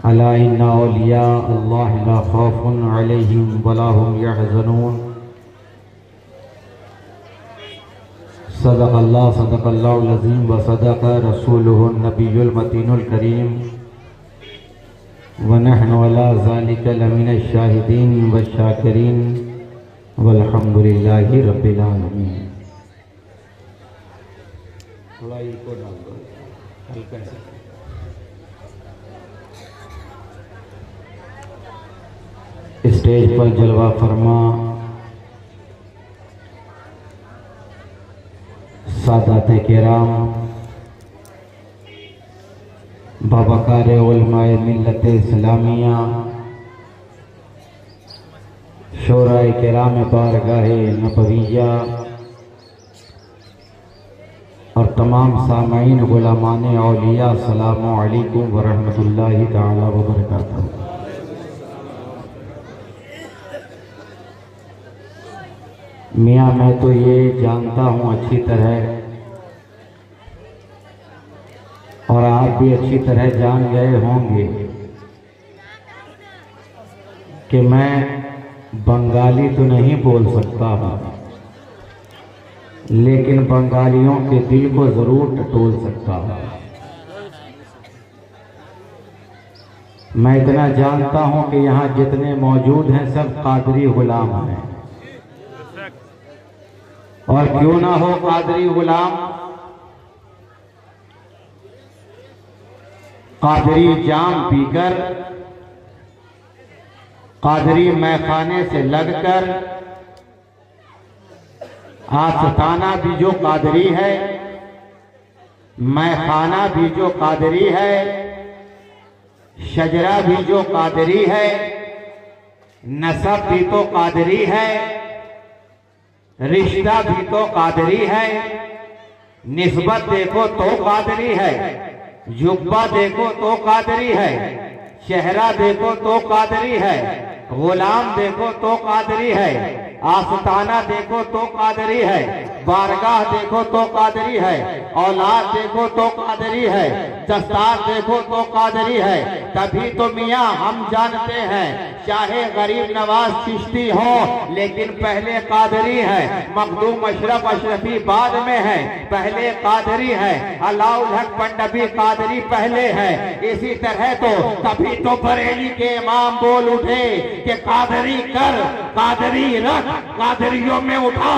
अला इन्ना औलिया अल्लाह ला खौफुन अलैहिम वला हुम यहज़नून। सदक़ल्लाहुल अज़ीम व सदक़ रसूलुहुन नबियुल मतीनुल करीम व नहनु अला ज़ालिका लमिनश शाहिदीन व शाकिरीन वल्हम्दुलिल्लाहि रब्बिल आलमीन। थोड़ा इको डाल दो हल्का सा। स्टेज पर जलवा फरमा सादाते किराम, बाबकार उलमाए मिल्लत इस्लामिया, शोराए किराम बारगाहे नबविया और तमाम सामाईन गुलामाने औलिया, अस्सलामु अलैकुम व रहमतुल्लाहि तआला व बरकातहू। मियाँ मैं तो ये जानता हूँ अच्छी तरह और आप भी अच्छी तरह जान गए होंगे कि मैं बंगाली तो नहीं बोल सकता हूँ, लेकिन बंगालियों के दिल को जरूर टटोल सकता हूँ। मैं इतना जानता हूँ कि यहाँ जितने मौजूद हैं सब कादरी गुलाम हैं, और क्यों ना हो कादरी गुलाम, कादरी जाम पीकर, कादरी मैखाने से लगकर, आस्ताना भी जो कादरी है, मैखाना भी जो कादरी है, शजरा भी जो कादरी है, नसब भी तो कादरी है, रिश्ता भी तो कादरी है, निस्बत देखो तो कादरी है, जुब्बा देखो तो कादरी है, चेहरा देखो तो कादरी है, गुलाम देखो तो कादरी है, आस्ताना देखो तो कादरी है, बारगाह देखो तो कादरी है, औलाद देखो तो कादरी है, दस्तार देखो तो कादरी है। तभी तो मियाँ हम जानते हैं, चाहे गरीब नवाज चिश्ती हो लेकिन पहले कादरी है, मखदूम अशरफ अशरफी बाद में है, पहले कादरी है, अलाउल हक पंडबी कादरी पहले है। इसी तरह तो तभी तो बरेली के इमाम बोल उठे कि कादरी कर, कादरी रख, कादरियों में उठा।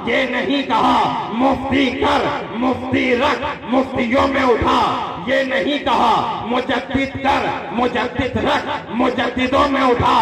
ये नहीं कहा मुफ्ती कर, मुफ्ती रख, मुफ्तियों में उठा। ये नहीं कहा मुजद्दिद कर, मुजद्दिद रख, मुजद्दिदों में उठा।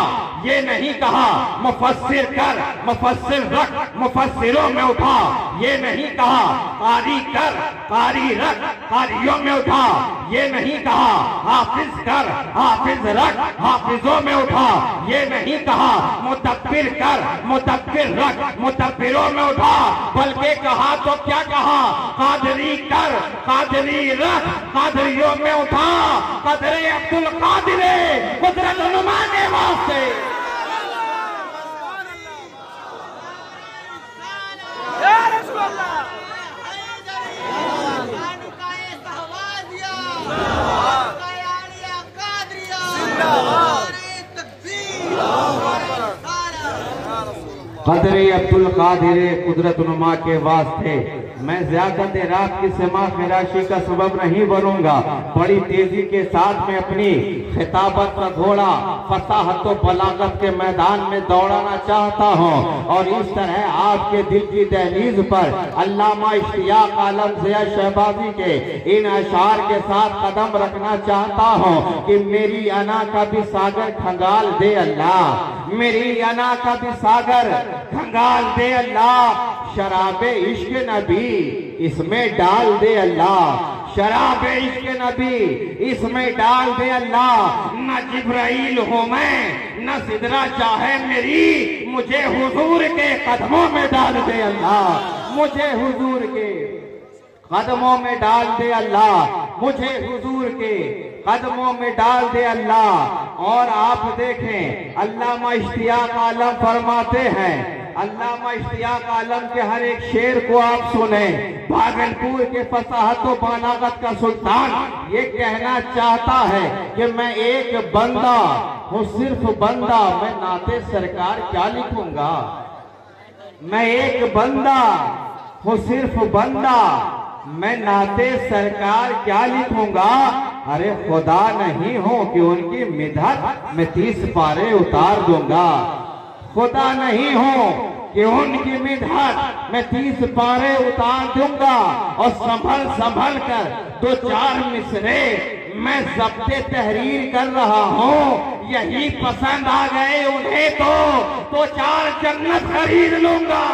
ये नहीं कहा मुफस्सिर कर, मुफस्सिर रख, मुफस्सिरों में उठा। ये नहीं कहा कारी कर, कारी रख, कारियों में उठा। ये नहीं कहा हाफिज कर, हाफिज रख, हाफिजों में उठा। ये नहीं कहा मुदब्बिर कर, मुदब्बिर रख, मुदब्बिरों में उठा। बल्कि कहा तो क्या कहा, कादरी कर, कादरी रख, कादरियों में उठा। कदरे अब्दुल कादिर कुदरत नुमाने वास्ते। कदरे अब्दुल कादिर कुदरत नुमा के वास्ते मैं ज़्यादत रात की समा खिराशी का सबब नहीं बनूंगा। बड़ी तेजी के साथ में अपनी खिताबत का घोड़ा फसाहत व बलागत के मैदान में दौड़ाना चाहता हूँ, और इस तरह आपके दिल की दहलीज पर अल्लामा इश्तियाक आलम ज़िया शहबाजी के इन अशार के साथ कदम रखना चाहता हूँ कि मेरी अना का भी सागर खंगाल दे अल्लाह, मेरी अना का भी सागर खंगाल दे अल्लाह। शराबे इश्क नबी इसमें डाल दे अल्लाह, शराबे इश्क नबी इसमें डाल दे अल्लाह। न जिब्राइल हूँ मैं, न सिदरा चाहे मेरी, मुझे हुजूर के कदमों में डाल दे अल्लाह, मुझे हुजूर के कदमों में डाल दे अल्लाह, मुझे हुजूर के कदमों में डाल दे अल्लाह। और आप देखें अल्लामा इश्तियाक आलम फरमाते हैं, अल्लामा इश्तियाक आलम के हर एक शेर को आप सुने। भागलपुर के फसाहत व बालागत का सुल्तान ये कहना चाहता है कि मैं एक बंदा हूँ, सिर्फ बंदा, मैं नाते सरकार क्या लिखूंगा। मैं एक बंदा हूँ, सिर्फ बंदा, मैं नाते सरकार क्या लिखूंगा। अरे खुदा नहीं हो कि उनकी मिदहत मैं 30 पारे उतार दूंगा। खुदा नहीं हो कि उनकी मिदहत मैं 30 पारे उतार दूंगा। और संभल संभल कर 2-4 मिसरे मैं ज़ब्ते तहरीर कर रहा हूँ। यही पसंद आ गए उन्हें तो 4 जन्नत खरीद लूंगा।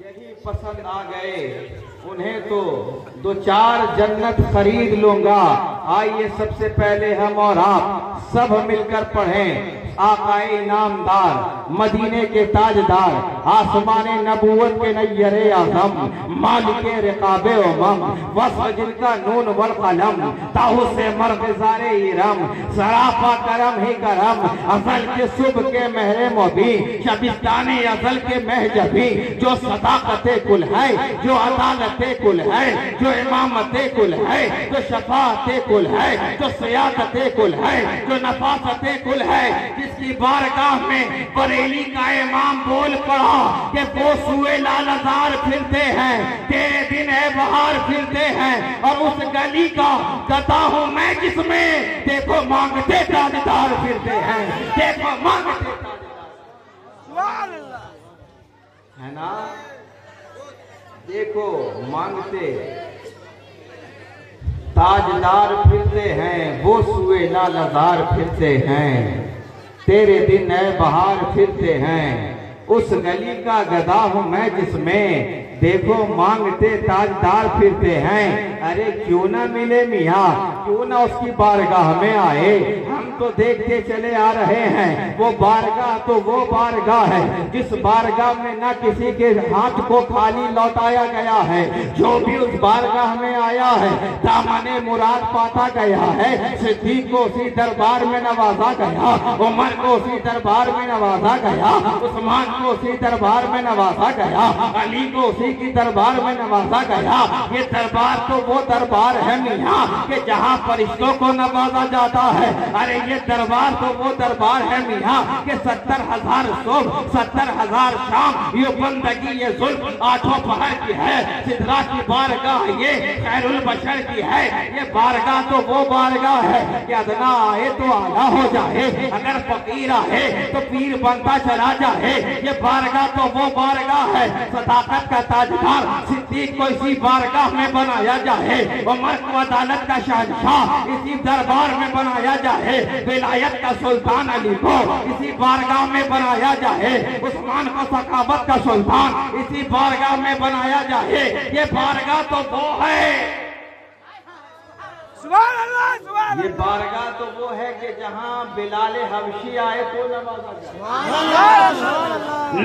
यही पसंद आ गए उन्हें तो 2-4 जन्नत खरीद लूंगा। आइए सबसे पहले हम और आप सब मिलकर पढ़ें। आकाए इनामदार, मदीने के ताजदार, आसमाने नबूवत के नय्यरे आज़म, मालिके रिकाबे उमम, वस्फ़ जिनका नून वल कलम, ताहू से मर्ग़ज़ारे इरम, सरापा करम ही करम, अज़ल के सुबह के महरे मोबी, शबिस्ताने अज़ल के महजबी, जो सदाकते कुल है, जो अदालते कुल है, जो इमामते कुल है, जो शफाअते कुल है, जो सियासते कुल है, जो नफासते कुल है, जिसकी बारगाह में बरेली का इमाम बोल पड़ा कि वो सुए लालजार फिरते हैं, तेरे दिन है बहार फिरते हैं, और उस गली का गदा हूं मैं जिसमें देखो मांगते ताजदार फिरते हैं, देखो मांगते ताजदार है ना, देखो मांगते ताजदार फिरते हैं, वो सुए लालजार फिरते हैं, तेरे दिन है बहार फिरते हैं, उस गली का गधा हूं मैं जिसमें देखो मांगते ताजदार फिरते हैं। अरे क्यों ना मिले मियाँ, क्यों ना उसकी बारगाह में आए। हम तो देखते चले आ रहे हैं, वो बारगाह तो वो बारगाह है जिस बारगाह में ना किसी के हाथ को खाली लौटाया गया है। जो भी उस बारगाह में आया है दामने मुराद पाता गया है। सिद्दीक को उसी दरबार में नवाजा गया, उमर को उसी दरबार में नवाजा गया, उस्मान को उसी दरबार में नवाजा गया, अली को उसी की दरबार में नवाजा गया। ये दरबार तो वो दरबार है मियाँ कि जहाँ फरिश्तों को नवाजा जाता है। अरे ये दरबार तो वो दरबार है मियाँ कि 70,000 सुबह 70,000 शाम ये बंदगी ये जुल्म 8 पहर की है। सिदरा की बारगाह ये खैरुल बशर की है। ये बारगाह तो वो बारगाह है कि अदना आए तो आला हो जाए, अगर फकीर आए तो पीर बनता चला जाए। ये बारगाह तो वो बारगाह है सदाकत का ताजदार सिद्दीक को इसी बारगाह में बनाया जाए, उमर को अदालत का शहंशाह इसी दरबार में बनाया जाए, विलायत का सुल्तान अली को इसी बारगाह में बनाया जाए, उस्मान को सखावत का सुल्तान इसी बारगाह में बनाया जाए। ये बारगाह तो वो है, ये बारगाह तो वो है कि जहां बिलाले हबशी आए तो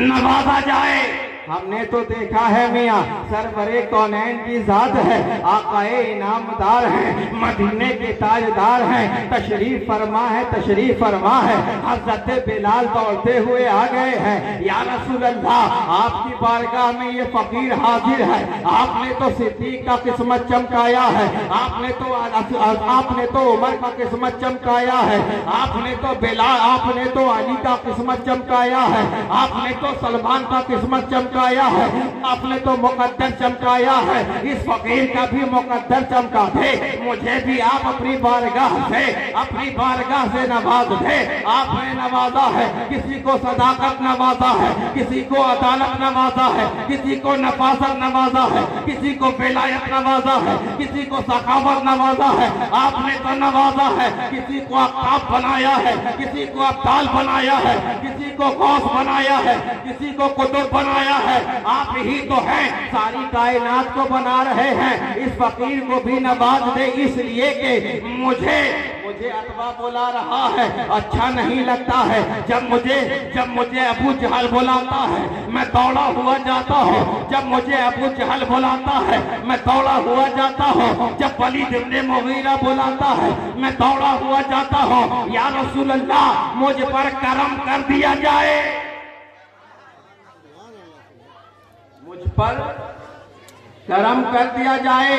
नवाजा जाए। हमने तो देखा है मियाँ सरवरे कौनैन की जात है, आकाए इनामदार है, मदीने के ताजदार हैं, तशरीफ फरमा है, तशरीफ फरमा है। हज़रत बिलाल दौड़ते हुए आ गए हैं, या रसूल अल्लाह आपकी बारगाह में ये फकीर हाजिर है। आपने तो सिद्दीक का किस्मत चमकाया है, आपने तो उमर का किस्मत चमकाया है, आपने तो बिलाल, आपने तो अली का किस्मत चमकाया है, आपने तो सलमान का किस्मत चमकाया है, आपने तो मुकद्दर चमकाया है। इस फकीर का भी मुकद्दर चमका दे, मुझे भी आप अपनी बारगाह से नवाज दे। आपने नवाजा है, किसी को सदाकत नवाजा है, किसी को अदालत नवाजा है, किसी को नफासत नवाजा है, किसी को विलायत नवाजा है, किसी को सखावत नवाजा है। आपने तो नवाजा है, किसी को अक्ताब बनाया है, किसी को अब्दाल बनाया है, किसी को गौस बनाया है, किसी को कुतुब बनाया है। आप ही तो हैं, सारी कायनात को बना रहे हैं। इस फकीर को भी नवाज दे, इसलिए कि मुझे अतबा बुला रहा है, अच्छा नहीं लगता है। जब मुझे अबू जहल बुलाता है मैं दौड़ा हुआ जाता हूँ, जब मुझे अबू जहल बुलाता है मैं दौड़ा हुआ जाता हूँ, जब वलीद इब्ने मुगीरा बुलाता है मैं दौड़ा हुआ जाता हूँ। या रसूल अल्लाह मुझ पर करम कर दिया जाए, पर करम कर दिया जाए।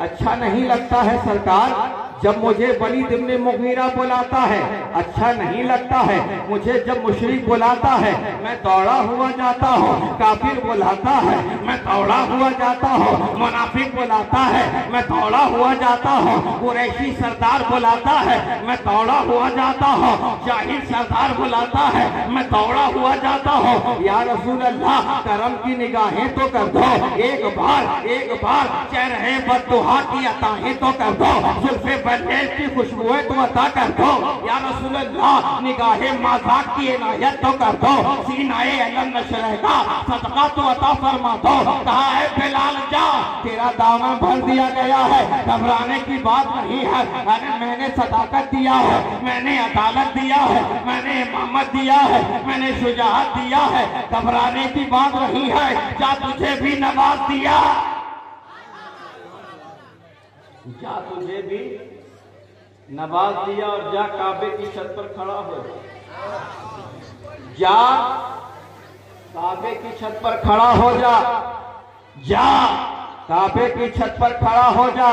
अच्छा नहीं लगता है सरकार जब मुझे वलीद इब्न मुगीरा बुलाता है, अच्छा नहीं लगता है मुझे जब मुशरिक बुलाता है, मैं दौड़ा हुआ जाता हूँ। काफिर बुलाता है, मैं दौड़ा हुआ जाता हूँ। मुनाफिक बुलाता है, मैं दौड़ा हुआ जाता हूँ। कुरैशी सरदार बुलाता है, मैं दौड़ा हुआ जाता हूँ। जाहिल सरदार बुलाता है, मैं दौड़ा हुआ जाता हूँ। या रसूल अल्लाह करम की निगाहें तो कर दो, एक बार चेहरे बद्दुआ की अताएं तो कर दो, जुल्फे बल्लेल की खुशबुएं तो अता कर दो। या रसूल अल्लाह निगाहे मज़ाक की इनायत तो कर दो, सीनाए अलम नशरे का सदका तो अता फरमा दो। कहा है बिलाल जा, तेरा दामन भर दिया गया है, घबराने की बात नहीं है। अरे मैंने सदाकत दिया है, मैंने अदालत दिया है, मैंने इमामत दिया है, मैंने शुजाअत दिया है, घबराने की बात नहीं है। जा तुझे भी नवाज दिया, जा तुझे भी नवाज दिया। और जा काबे की छत पर खड़ा हो, जा काबे की छत पर खड़ा हो जा, जा काबे की छत पर खड़ा हो जा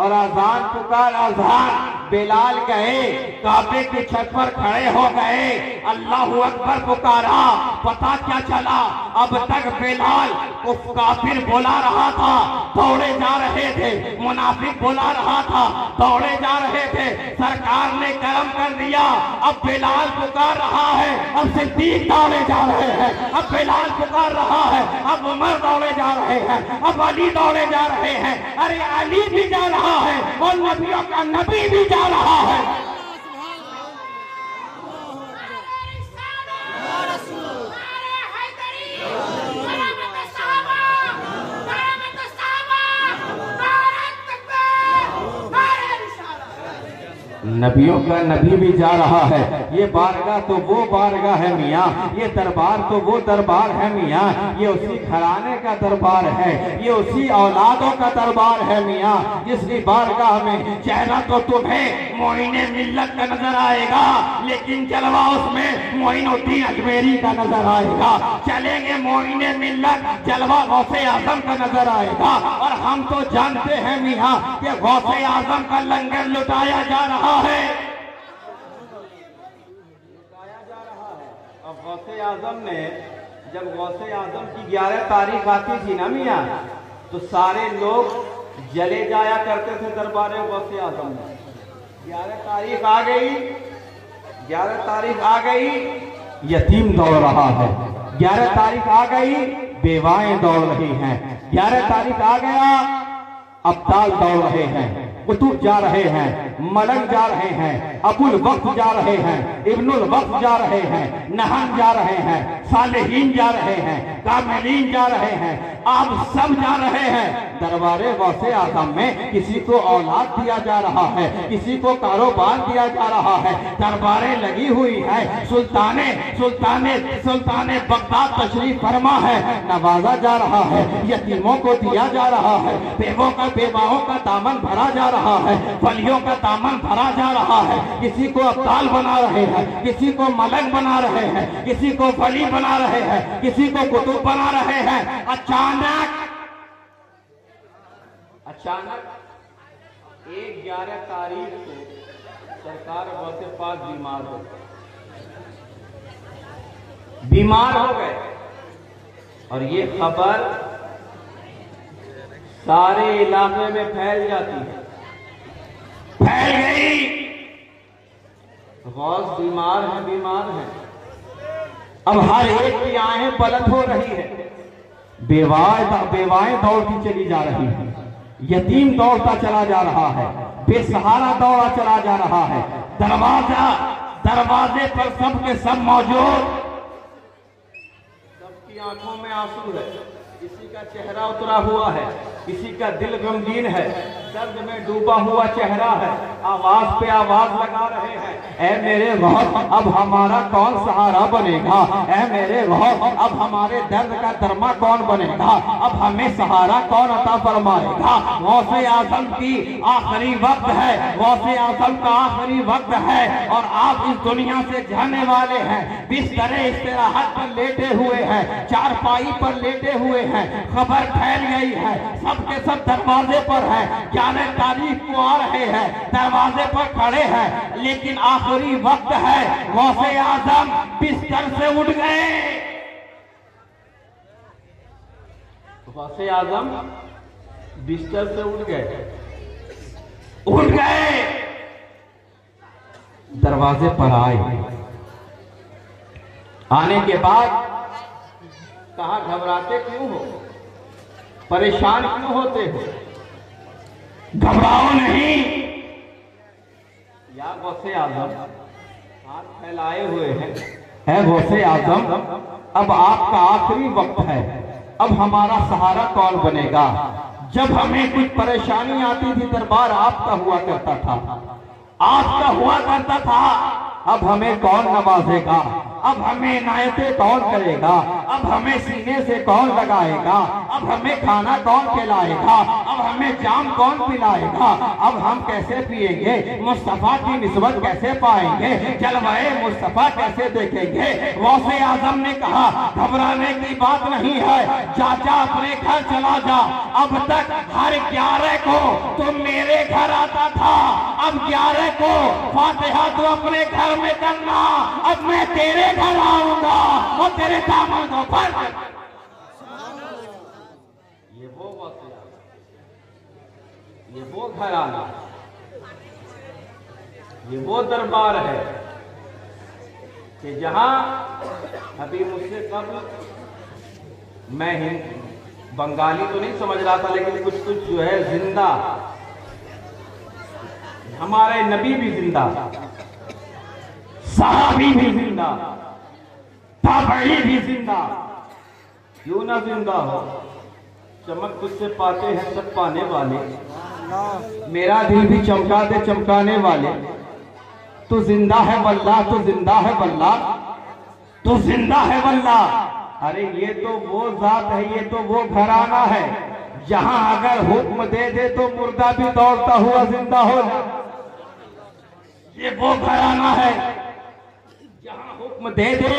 और अजान पुकार। अजान बिलाल गए, काबे की छत पर खड़े हो गए, अल्लाहू अकबर पुकारा। पता क्या चला, अब तक बिलाल उस काफिर बुला रहा था, दौड़े जा रहे थे, मुनाफिक बुला रहा था, दौड़े जा रहे थे। सरकार ने करम कर दिया, अब बिलाल पुकार रहा है, अब सिद्दीक दौड़े जा रहे हैं, अब बिलाल पुकार रहा है, अब उमर दौड़े जा रहे हैं, अब अली दौड़े जा रहे हैं। अरे अली भी जा रहा है और नबियों का नबी भी जा रहा है। नबियों का नबी भी जा रहा है। ये बारगाह तो वो बारगाह है मियाँ, ये दरबार तो वो दरबार है मियाँ, ये उसी घराने का दरबार है, ये उसी औलादों का दरबार है मियाँ। जिसकी बारगाह में चेहरा तो तुम्हें मोइने मिल्लत का नजर आएगा, लेकिन जलवा उसमें मोइनुद्दीन अजमेरी का नजर आएगा। चलेंगे मोइने मिल्लत, जलवा गौसे आजम का नजर आएगा। और हम तो जानते हैं मियाँ कि गौसे आजम का लंगर लुटाया जा रहा है, लुटाया जा रहा है। और गौसे आजम ने, जब गौसे आजम की 11 तारीख आती थी ना मियाँ, तो सारे लोग जले जाया करते थे दरबार गौसे आजम में। 11 तारीख आ गई, 11 तारीख आ गई, यतीम दौड़ रहा है। 11 तारीख आ गई, बेवाएं दौड़ रही हैं। 11 तारीख आ गया, अब्दाल दौड़ रहे हैं, कुतुब जा रहे हैं, मलंग जा रहे हैं, अबुल वक्त जा रहे हैं, इब्नुल वक्त जा रहे हैं, नहन जा रहे हैं, सालेहीन जा रहे हैं, कामिलीन जा रहे हैं, आप सब जा रहे हैं। दरबारे गौसे आजम में किसी को औलाद दिया जा रहा है, किसी को कारोबार दिया जा रहा है, दरबारें लगी हुई है। सुल्ताने सुल्ताने सुल्ताने बगदाद तशरीफ फरमा है, नवाजा जा रहा है, यतीमों को दिया जा रहा है, बेवाओं का दामन भरा जा रहा है, वलियों का दामन भरा जा रहा है। किसी को अब्दाल बना रहे हैं, किसी को मलक बना रहे हैं, किसी को वली बना रहे हैं, किसी को कुतुब बना रहे हैं। अचानक 11 तारीख को सरकार गौसे पाक बीमार हो गए और ये खबर सारे इलाके में फैल जाती है, फैल गई। गौस बीमार है। अब हर एक की आंखें पलट हो रही है, बेवाएं दौड़ती चली जा रही है, यतीम दौड़ता चला जा रहा है, बेसहारा दौड़ा चला जा रहा है। दरवाजे पर सब के सब मौजूद, सबकी आंखों में आंसू है, किसी का चेहरा उतरा हुआ है, किसी का दिल गमगीन है, दर्द में डूबा हुआ चेहरा है, आवाज पे आवाज लगा रहे हैं, ऐ मेरे गौस अब हमारा कौन सहारा बनेगा, ऐ मेरे गौस अब हमारे दर्द का दरमा कौन बनेगा, अब हमें सहारा कौन अता फरमाएगा। गौसे आजम की आखिरी वक्त है, गौसे आजम का आखिरी वक्त है और आप इस दुनिया से जाने वाले हैं। बिस्तर इस्तिराहत पर लेटे हुए हैं, चारपाई पर लेटे हुए हैं, खबर फैल गई है, सबके सब दरवाजे पर है, 11 तारीख को आ रहे हैं, दरवाजे पर खड़े हैं, लेकिन आखिरी वक्त है, गौसे आजम बिस्तर से उठ गए। गौसे आजम बिस्तर से उठ गए, दरवाजे पर आए। आने के बाद कहा, घबराते क्यों हो, परेशान क्यों होते हो? घबराओ नहीं। या गौसे आजम हाथ फैलाए हुए हैं, है गौसे आजम, अब आपका आखिरी वक्त है, अब हमारा सहारा कौन बनेगा? जब हमें कुछ परेशानी आती थी दरबार आपका हुआ करता था, आपका हुआ करता था, अब हमें कौन नवाजेगा? अब हमें इनायतें कौन करेगा? अब हमें सीने से कौन लगाएगा? अब हमें खाना कौन खिलाएगा? अब हमें जाम कौन पिलाएगा? अब हम कैसे पिएंगे? मुस्तफा की निस्बत कैसे पाएंगे? जलवाए मुस्तफा कैसे देखेंगे? गौसे आजम ने कहा, घबराने की बात नहीं है, चाचा अपने घर चला जा। अब तक हर 11 को तो मेरे घर आता था, अब 11 को फातिहा तो अपने घर में करना, अब मैं तेरे घर आऊंगा और तेरे दामनों पर। ये वो घराना, ये वो दरबार है कि जहां अभी मुझसे कब मैं बंगाली तो नहीं समझ रहा था, लेकिन कुछ कुछ जो है जिंदा, हमारे नबी भी जिंदा, सहाबी भी जिंदा, ताबई भी जिंदा, क्यों ना जिंदा हो? चमक तुझसे पाते हैं सब पाने वाले, मेरा दिल भी चमका दे चमकाने वाले। तू जिंदा है वल्लाह, तू जिंदा है वल्लाह, तू जिंदा है वल्लाह। अरे ये तो वो जात है, ये तो वो घराना है जहां अगर हुक्म दे दे तो मुर्दा भी दौड़ता हुआ जिंदा हो जाए। ये वो घराना है जहां हुक्म दे दे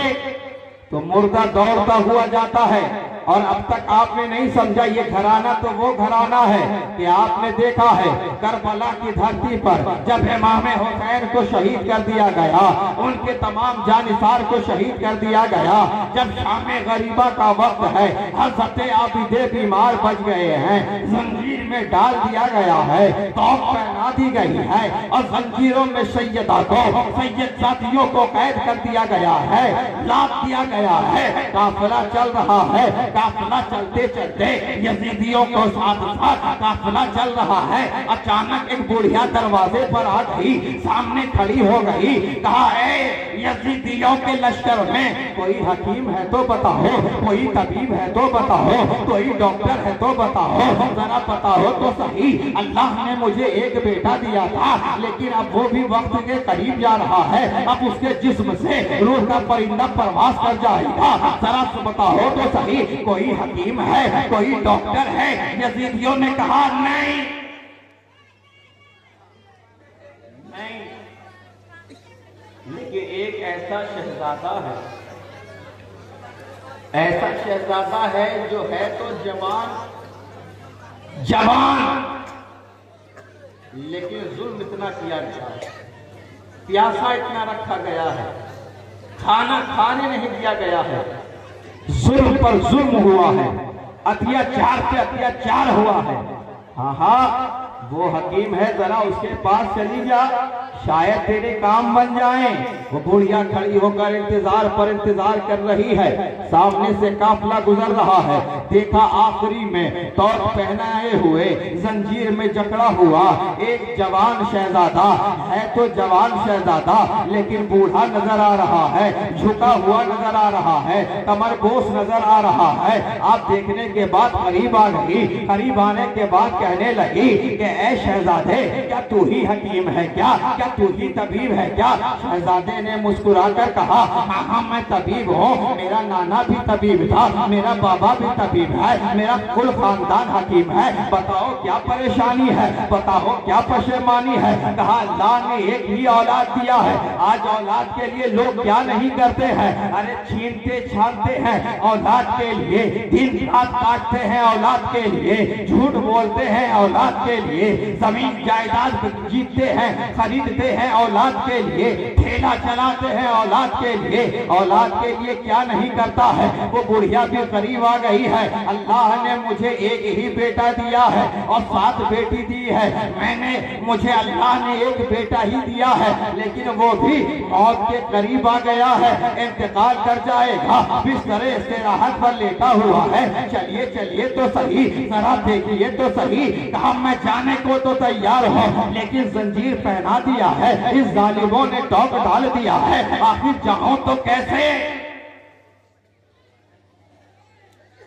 तो मुर्दा दौड़ता हुआ जाता है। और अब तक आपने नहीं समझा, ये घराना तो वो घराना है कि आपने देखा है करबला की धरती पर जब इमाम हुसैन को शहीद कर दिया गया, उनके तमाम जानिसार को शहीद कर दिया गया। जब शामे गरीबा का वक्त है, हज़रत आबिदे बीमार बच गए हैं, जंजीर में डाल दिया गया है, तौब पहना दी गई है और जंजीरों में सैयदा को, सैयद साथियों को कैद कर दिया गया है, लाद दिया गया है। काफिला चल रहा है, काफिला चलते चलते यजीदियों को साथ साथ काफिला चल रहा है। अचानक एक बुढ़िया दरवाजे पर आ गई, सामने खड़ी हो गई, कहा, ए यजीदियों के लश्कर में कोई हकीम है तो बताओ, कोई तबीब है तो बताओ, कोई डॉक्टर है तो बताओ, जरा बताओ तो सही। अल्लाह ने मुझे एक बेटा दिया था, लेकिन अब वो भी वक्त के करीब जा रहा है, अब उसके जिस्म से रूह का परिंदा परवास कर जाएगा, जरा बताओ तो सही, कोई हकीम है, कोई डॉक्टर है? यजीदियों ने कहा, नहीं नहीं, लेकिन एक ऐसा शहजादा है, ऐसा शहजादा है जो है तो जवान, लेकिन जुल्म इतना किया गया है, प्यासा इतना रखा गया है, खाना खाने नहीं दिया गया है, जुल्म पर जुल्म हुआ है, अत्याचार पे अत्याचार हुआ है। हाँ, वो हकीम है, जरा उसके पास चली जा, शायद तेरे काम बन जाएं। वो बुढ़िया खड़ी होकर इंतजार कर रही है। सामने से काफिला गुजर रहा है, देखा आखिरी में तौर पहनाए हुए, जंजीर में जकड़ा हुआ एक जवान शहजादा है, तो जवान शहजादा लेकिन बूढ़ा नजर आ रहा है, झुका हुआ नजर आ रहा है, कमर बोस नजर आ रहा है। आप देखने के बाद करीब आ गई, करीब आने के बाद कहने लगी कि ऐ शहजादे, क्या तू ही हकीम है क्या तू ही तबीब है क्या? शहजादे ने मुस्कुराकर कहा, हाँ मैं तबीब हूँ, मेरा नाना नाना भी तबीब था, मेरा बाबा भी तबीब है, मेरा कुल खानदान हकीम है। बताओ क्या परेशानी है, बताओ क्या परेशानी है। कहा अल्लाह ने एक ही औलाद दिया है, आज औलाद के लिए लोग क्या नहीं करते हैं। अरे छीनते छानते हैं औलाद के लिए, दिन रात काटते हैं औलाद के लिए, झूठ बोलते हैं औलाद के लिए, जमीन जायदाद जीतते हैं, खरीदते हैं औलाद के लिए, ठेला चलाते हैं औलाद के लिए। औलाद के लिए क्या नहीं करता है। वो बुढ़िया भी करीब आ गई है। अल्लाह ने मुझे एक ही बेटा दिया है और 7 बेटी दी है। मुझे अल्लाह ने एक बेटा ही दिया है, लेकिन वो भी मौत के करीब आ गया है, इंतकाल कर जाएगा, बिस्तरे से राहत पर लेटा हुआ है। चलिए चलिए तो सही, जरा देखिए तो सही। कहा मैं जाने को तो तैयार हूँ, लेकिन जंजीर पहना दिया है, इस जालिमों ने टॉप डाल दिया है। आखिर जाऊं तो कैसे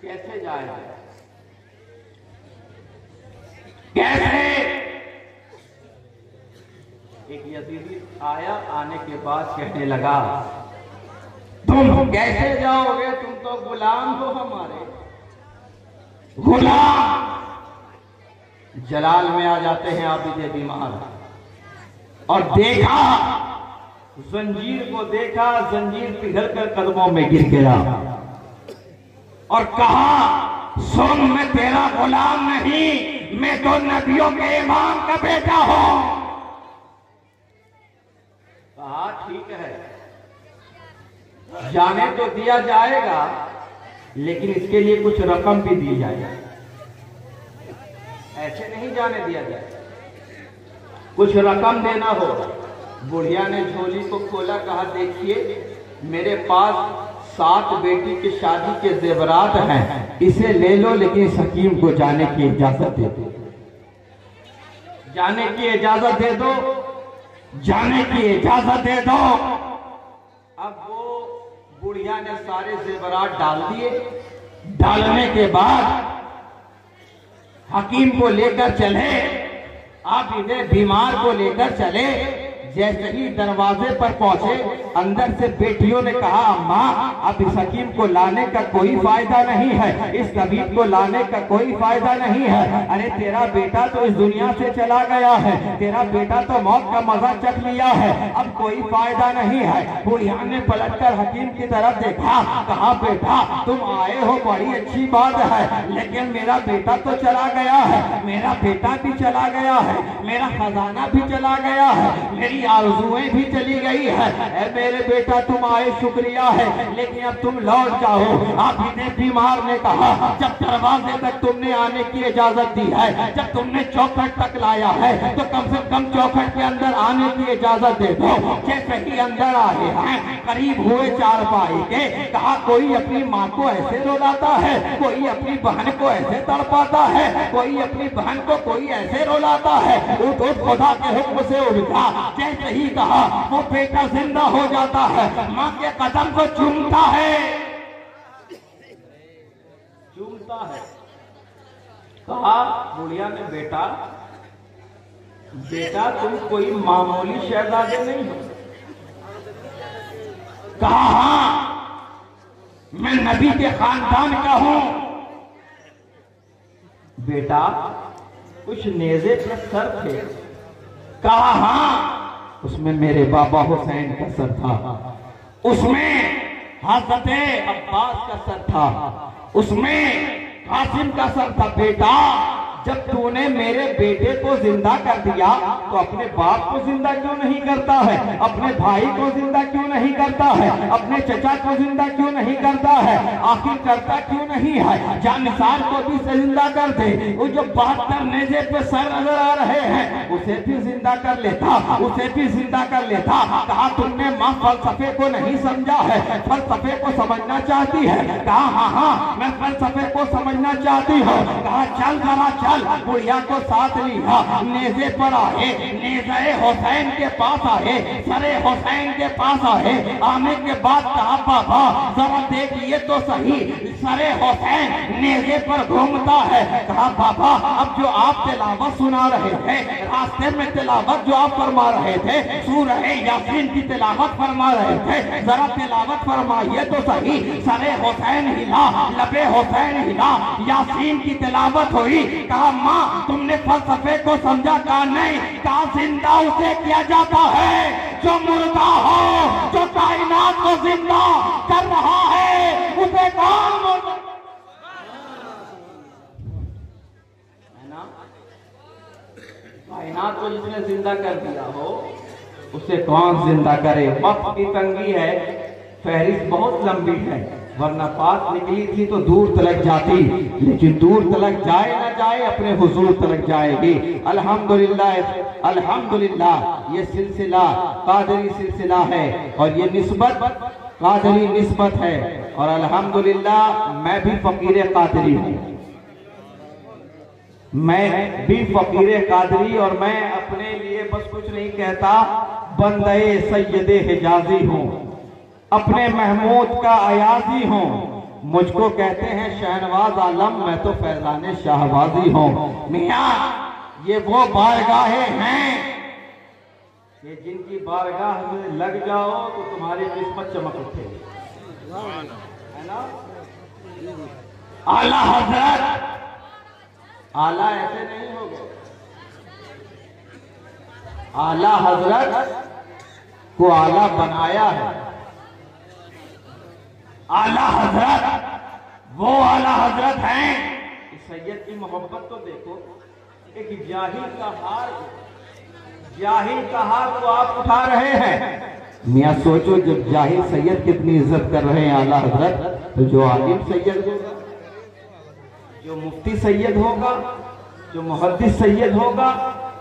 कैसे जाए, कैसे। एक यजीदी आया, आने के बाद कहने लगा तुम कैसे जाओगे, तुम तो गुलाम हो हमारे। गुलाम जलाल में आ जाते हैं आबिदे बीमार, और देखा जंजीर को, देखा जंजीर पिघल कर कदमों में गिर गया और कहा सुन, मैं तेरा गुलाम नहीं, मैं तो नबियों के इमाम का बेटा हूं। कहा ठीक है, जाने तो दिया जाएगा, लेकिन इसके लिए कुछ रकम भी दी जाएगी, ऐसे नहीं जाने दिया जाएगा, कुछ रकम देना होगा। बुढ़िया ने झोली को खोला, कहा देखिए मेरे पास 7 बेटी की शादी के जेवरात हैं, इसे ले लो, लेकिन इस हकीम को जाने की इजाजत दे दो, जाने की इजाजत दे दो, जाने की इजाजत दे दो। अब वो बुढ़िया ने सारे जेवरात डाल दिए। डालने के बाद हकीम को लेकर चले, आप इन्हें बीमार को लेकर चले। जैसे ही दरवाजे पर पहुंचे, अंदर से बेटियों ने कहा अम्मा अब इस हकीम को लाने का कोई फायदा नहीं है, इस तबीब को लाने का कोई फायदा नहीं है। अरे तेरा बेटा तो इस दुनिया से चला गया है, तेरा बेटा तो मौत का मजा चख लिया है, अब कोई फायदा नहीं है। बुढ़िया ने पलटकर हकीम की तरफ देखा, कहा बेटा तुम आए हो बड़ी अच्छी बात है, लेकिन मेरा बेटा तो चला गया है, मेरा बेटा भी चला गया है, मेरा खजाना भी चला गया है, मेरी आरज़ुएं भी चली गई है। ऐ मेरे बेटा तुम आए शुक्रिया है, लेकिन अब तुम लौट जाओ। आप इन्हें बीमार ने कहा जब दरवाजे तक तुमने आने की इजाजत दी है, जब तुमने चौखट तक लाया है, तो कम से कम चौखट के अंदर आने की इजाजत दे दो। जैसे ही अंदर आए हैं, करीब हुए चारपाई के, कहा कोई अपनी माँ को ऐसे रुलाता है, कोई अपनी बहन को ऐसे तड़पाता है, कोई अपनी बहन को कोई ऐसे रुलाता है। उठ उठ खुदा के हुक्म से उठा। जैसे ही कहा वो बेटा जिंदा हो जाता है, माँ के कदम को चूमता है, चूमता है। कहा बुढ़िया ने बेटा बेटा तुम कोई मामूली शहजादे नहीं हो। कहा हाँ मैं नबी के खानदान का हूं। बेटा कुछ नेज़े पे सर थे। कहा हाँ उसमें मेरे बाबा हुसैन का सर था, उसमें हज़रत अब्बास का सर था, उसमें कासिम का सर था। बेटा जब तूने मेरे बेटे को जिंदा कर दिया तो अपने बाप को जिंदा क्यों नहीं करता है, अपने भाई को जिंदा क्यों नहीं करता है, अपने चचा को जिंदा क्यों नहीं करता है, आखिर करता क्यों नहीं है। जानिसार को भी जिंदा कर दे, वो जो 72 नेज़े पे सर नजर आ रहे हैं उसे भी जिंदा कर लेता, उसे भी जिंदा कर लेता। कहा तुमने माँ फलसफे को नहीं समझा है, फलसफे को समझना चाहती है। कहा हाँ हाँ मैं फलसफे को समझना चाहती हूँ। कहा चल जरा चल। बुढ़िया को साथ लिया, नेज़े पर आए, नेज़े हुसैन के पास आए, सरे हुसैन के पास आए। आने के बाद कहा बाबा जरा देखिए तो सही, सरे हुसैन नेज़े पर घूमता है। कहा बाबा अब जो आप तिलावत सुना रहे थे, रास्ते में तिलावत जो आप फरमा रहे थे, सूरह यासीन की तिलावत फरमा रहे थे, जरा तिलावत फरमाइए तो सही। सरे हुसैन हिला, लबे हुसैन हिला, यासीन की तिलावत हुई। कहा माँ तुमने फलसफे को समझा? कहा नहीं। कहा जिंदा उसे किया जाता है जो मुर्दा हो, जो कायनात को जिंदा कर रहा है उसे कौन मुर्दा? है ना? कायनात को जिसने जिंदा कर दिया हो उसे कौन जिंदा करे? वक्त की तंगी है, फहरिस्त बहुत लंबी है, वरना बात निकली थी तो दूर तलक जाती, लेकिन दूर तलक जाए ना जाए अपने हुजूर तलक जाएगी। अल्हम्दुलिल्लाह, अल्हम्दुलिल्लाह ये सिलसिला कादरी सिलसिला है और ये निस्बत कादरी निस्बत है। और अल्हम्दुलिल्लाह मैं भी फकीर कादरी हूँ, मैं भी फकीर कादरी, और मैं अपने लिए बस कुछ नहीं कहता, बंदे सैयदे हिजाजी हूँ, अपने महमूद का अयाजी हूँ। मुझको कहते हैं शहनवाज आलम, मैं तो फैजाने शाहबाजी हूँ। मियाँ ये वो बारगाहें हैं कि जिनकी बारगाह में लग जाओ तो तुम्हारी किस्मत चमक उठेगी, है ना? आला हजरत, आला ऐसे नहीं हो गए, आला हजरत को आला बनाया है। आला हजरत वो आला हजरत हैं। इस सैयद की मोहब्बत तो देखो, एक जाहिल का हार को आप उठा रहे हैं। मियाँ सोचो जब जाहिल सैयद कितनी इज्जत कर रहे हैं आला हजरत, तो जो आलिम सैयद होगा, जो मुफ्ती सैयद होगा, जो मुहद्दिस सैयद होगा,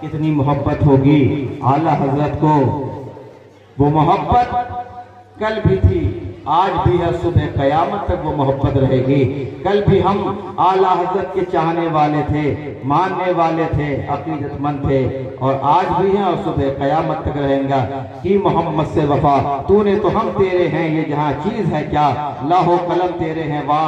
कितनी मोहब्बत होगी आला हजरत को। वो मोहब्बत कल भी थी, आज भी है, सुबह कयामत तक वो मोहब्बत रहेगी। कल भी हम आला हजरत के चाहने वाले थे, मानने वाले थे, अकीदतमंद थे, और आज भी हैं और सुबह कयामत तक रहेगा। कि मोहम्मद से वफा तूने तो हम तेरे हैं, ये जहाँ चीज है क्या, लाहो कलम तेरे हैं वाह।